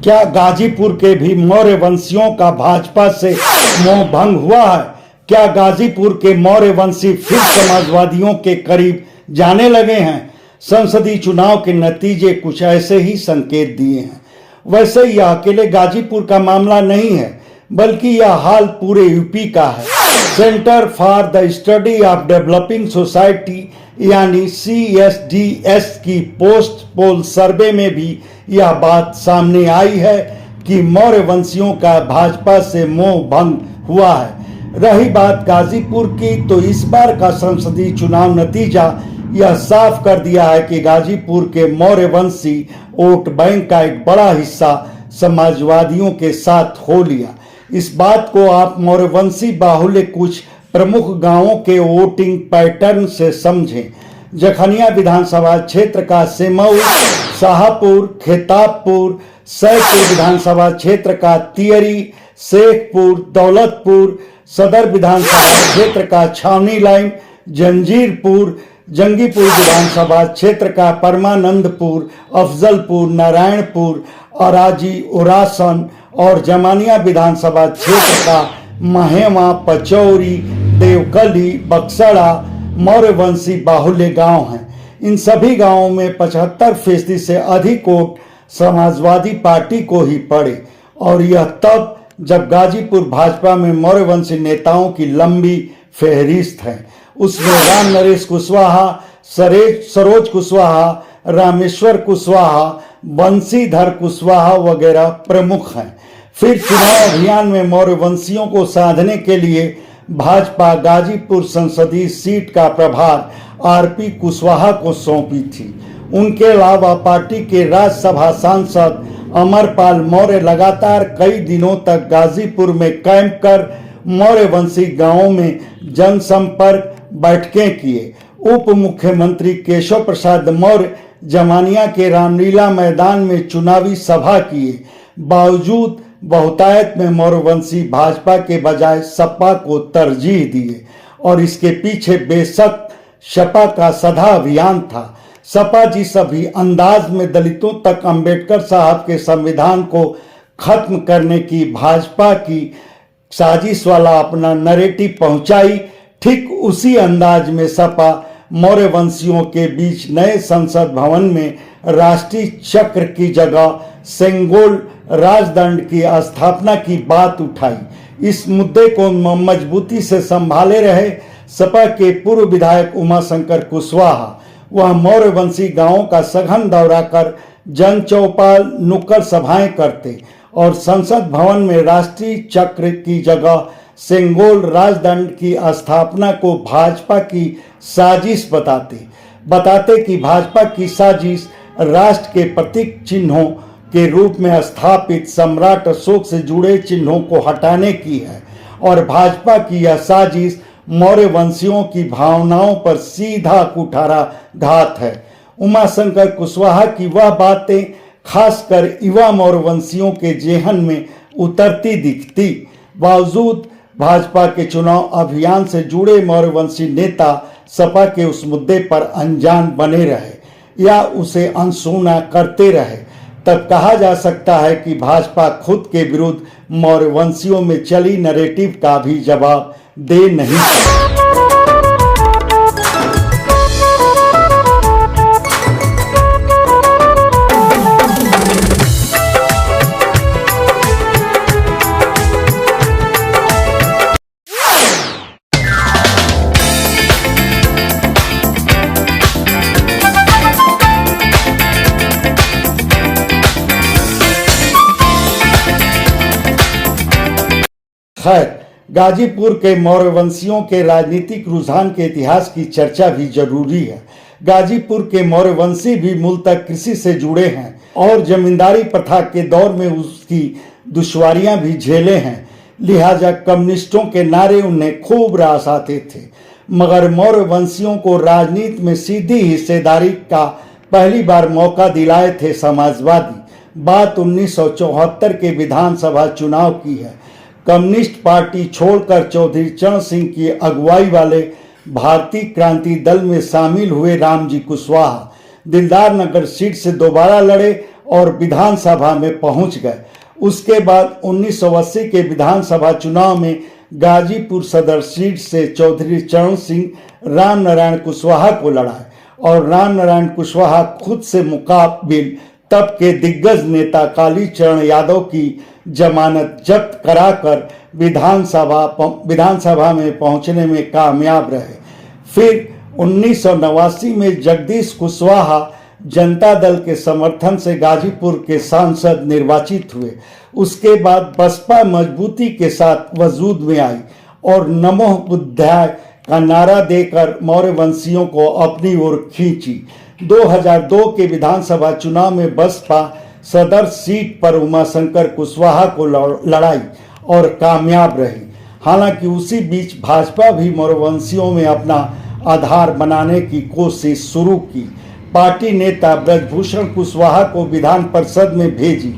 क्या गाजीपुर के भी मौर्य वंशियों का भाजपा से मोह भंग हुआ है? क्या गाजीपुर के मौर्य वंशी फिर समाजवादियों के करीब जाने लगे हैं? संसदीय चुनाव के नतीजे कुछ ऐसे ही संकेत दिए हैं। वैसे यह अकेले गाजीपुर का मामला नहीं है, बल्कि यह हाल पूरे यूपी का है। Centre for the study of developing society यानी CSDS की पोस्ट पोल सर्वे में भी यह बात सामने आई है कि मौर्य वंशियों का भाजपा से मोह भंग हुआ है। रही बात गाजीपुर की, तो इस बार का संसदीय चुनाव नतीजा यह साफ कर दिया है कि गाजीपुर के मौर्य वंशी वोट बैंक का एक बड़ा हिस्सा समाजवादियों के साथ हो लिया। इस बात को आप मौर्यवंशी बाहुल्य कुछ प्रमुख गांवों के वोटिंग पैटर्न से समझें। जखनिया विधानसभा क्षेत्र का सेमऊ, शाहपुर, खेताबपुर, सैदपुर विधानसभा क्षेत्र का तियरी, शेखपुर, दौलतपुर, सदर विधानसभा क्षेत्र का छावनी लाइन, जंजीरपुर, जंगीपुर विधानसभा क्षेत्र का परमानंदपुर, अफजलपुर, नारायणपुर, अराजी, उरासन और जमानिया विधानसभा क्षेत्र का महेवा, पचौरी, देवकली, बक्सड़ा मौर्यवंशी बाहुल्य गांव हैं। इन सभी गांवों में 75% से अधिक वोट समाजवादी पार्टी को ही पड़े, और यह तब जब गाजीपुर भाजपा में मौर्यवंशी नेताओं की लंबी फहरिस्त है। उसमें राम नरेश कुशवाहा, सरोज कुशवाहा, रामेश्वर कुशवाहा, बंशीधर कुशवाहा वगैरह प्रमुख हैं। फिर चुनाव अभियान में मौर्यवंशियों को साधने के लिए भाजपा गाजीपुर संसदीय सीट का प्रभार RP कुशवाहा को सौंपी थी। उनके अलावा पार्टी के राज्यसभा सांसद अमरपाल मौर्य लगातार कई दिनों तक गाजीपुर में कैंप कर मौर्यवंशी गांवों में जनसंपर्क बैठकें किए। उप मुख्यमंत्री केशव प्रसाद मौर्य जमानिया के रामलीला मैदान में चुनावी सभा किए। बावजूद बहुतायत में मौर्यवंशी भाजपा के बजाय सपा को तरजीह दिए, और इसके पीछे बेशक सपा का सदा अभियान था। सपा जिस अभी अंदाज में दलितों तक अंबेडकर साहब के संविधान को खत्म करने की भाजपा की साजिश वाला अपना नैरेटिव पहुंचाई, ठीक उसी अंदाज में सपा मौर्यवंशियों के बीच नए संसद भवन में राष्ट्रीय चक्र की जगह सेंगोल राजदंड की स्थापना की बात उठाई। इस मुद्दे को मजबूती से संभाले रहे सपा के पूर्व विधायक उमाशंकर कुशवाहा। वह मौर्यवंशी गांवों का सघन दौरा कर जन चौपाल, नुक्कड़ सभाएं करते और संसद भवन में राष्ट्रीय चक्र की जगह सेंगोल राजदंड की स्थापना को भाजपा की साजिश बताते कि भाजपा की साजिश राष्ट्र के प्रतीक चिन्हों के रूप में स्थापित सम्राट अशोक से जुड़े चिन्हों को हटाने की है, और भाजपा की यह साजिश मौर्यवंशियों की भावनाओं पर सीधा कुठाराघात है। उमाशंकर कुशवाहा की वह बातें खासकर युवा मौर्यवंशियों के जेहन में उतरती दिखती। बावजूद भाजपा के चुनाव अभियान से जुड़े मौर्यवंशी नेता सपा के उस मुद्दे पर अनजान बने रहे या उसे अनसुना करते रहे, तब कहा जा सकता है कि भाजपा खुद के विरुद्ध मौर्यवंशियों में चली नैरेटिव का भी जवाब दे नहीं पाई। खैर, गाजीपुर के मौर्यवंशियों के राजनीतिक रुझान के इतिहास की चर्चा भी जरूरी है। गाजीपुर के मौर्यवंशी भी मूलतः कृषि से जुड़े हैं और जमींदारी प्रथा के दौर में उसकी दुश्वारियां भी झेले हैं। लिहाजा कम्युनिस्टों के नारे उन्हें खूब रास आते थे, मगर मौर्यवंशियों को राजनीति में सीधी हिस्सेदारी का पहली बार मौका दिलाए थे समाजवादी। बात 1974 के विधानसभा चुनाव की है। कम्युनिस्ट पार्टी छोड़कर चौधरी चरण सिंह की अगुवाई वाले भारतीय क्रांति दल में शामिल हुए रामजी कुशवाहा दिलदार नगर सीट से दोबारा लड़े और विधानसभा में पहुंच गए। उसके बाद 1980 के विधानसभा चुनाव में गाजीपुर सदर सीट से चौधरी चरण सिंह राम नारायण कुशवाहा को लड़ाए और राम नारायण कुशवाहा खुद से मुकाबिल तब के दिग्गज नेता कालीचरण यादव की जमानत जब्त कराकर विधानसभा में पहुंचने में कामयाब रहे। फिर 1989 में जगदीश कुशवाहा जनता दल के समर्थन से गाजीपुर के सांसद निर्वाचित हुए। उसके बाद बसपा मजबूती के साथ वजूद में आई और नमोह बुद्धाय का नारा देकर मौर्य वंशियों को अपनी ओर खींची। 2002 के विधानसभा चुनाव में बसपा सदर सीट पर उमाशंकर कुशवाहा को लड़ाई और कामयाब रही। हालांकि उसी बीच भाजपा भी मौर्यवंशियों में अपना आधार बनाने की कोशिश शुरू की। पार्टी नेता ब्रजभूषण कुशवाहा को विधान परिषद में भेजी।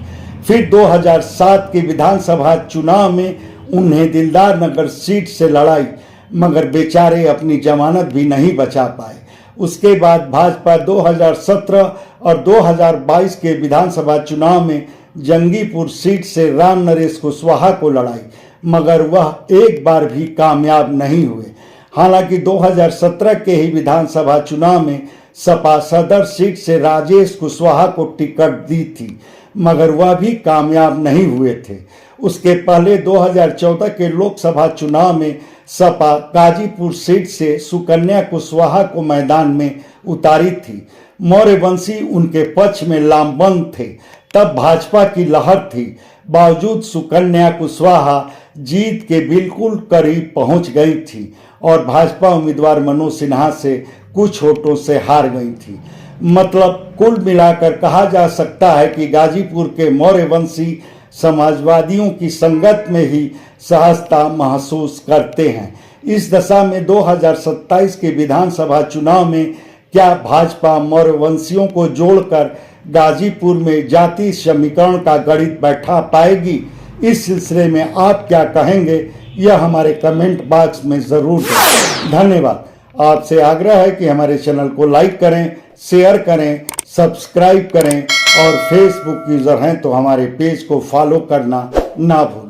फिर 2007 के विधानसभा चुनाव में उन्हें दिलदार नगर सीट से लड़ाई, मगर बेचारे अपनी जमानत भी नहीं बचा पाए। उसके बाद भाजपा 2017 और 2022 के विधानसभा चुनाव में जंगीपुर सीट से राम नरेश कुशवाहा को लड़ाई, मगर वह एक बार भी कामयाब नहीं हुए। हालांकि 2017 के ही विधानसभा चुनाव में सपा सदर सीट से राजेश कुशवाहा को टिकट दी थी, मगर वह भी कामयाब नहीं हुए थे। उसके पहले 2014 के लोकसभा चुनाव में सपा गाजीपुर सीट से सुकन्या कुशवाहा को मैदान में उतारी थी। मौर्यवंशी उनके पक्ष में लामबंद थे। तब भाजपा की लहर थी। बावजूद सुकन्या कुशवाहा जीत के बिल्कुल करीब पहुंच गई थी और भाजपा उम्मीदवार मनोज सिन्हा से कुछ वोटों से हार गई थी। मतलब कुल मिलाकर कहा जा सकता है कि गाजीपुर के मौर्यवंशी समाजवादियों की संगत में ही सहजता महसूस करते हैं। इस दशा में 2027 के विधानसभा चुनाव में क्या भाजपा मौर्यवंशियों को जोड़कर गाजीपुर में जाति समीकरण का गणित बैठा पाएगी? इस सिलसिले में आप क्या कहेंगे, यह हमारे कमेंट बॉक्स में जरूर दें। धन्यवाद। आपसे आग्रह है कि हमारे चैनल को लाइक करें, शेयर करें, सब्सक्राइब करें और फेसबुक यूजर हैं तो हमारे पेज को फॉलो करना ना भूलें।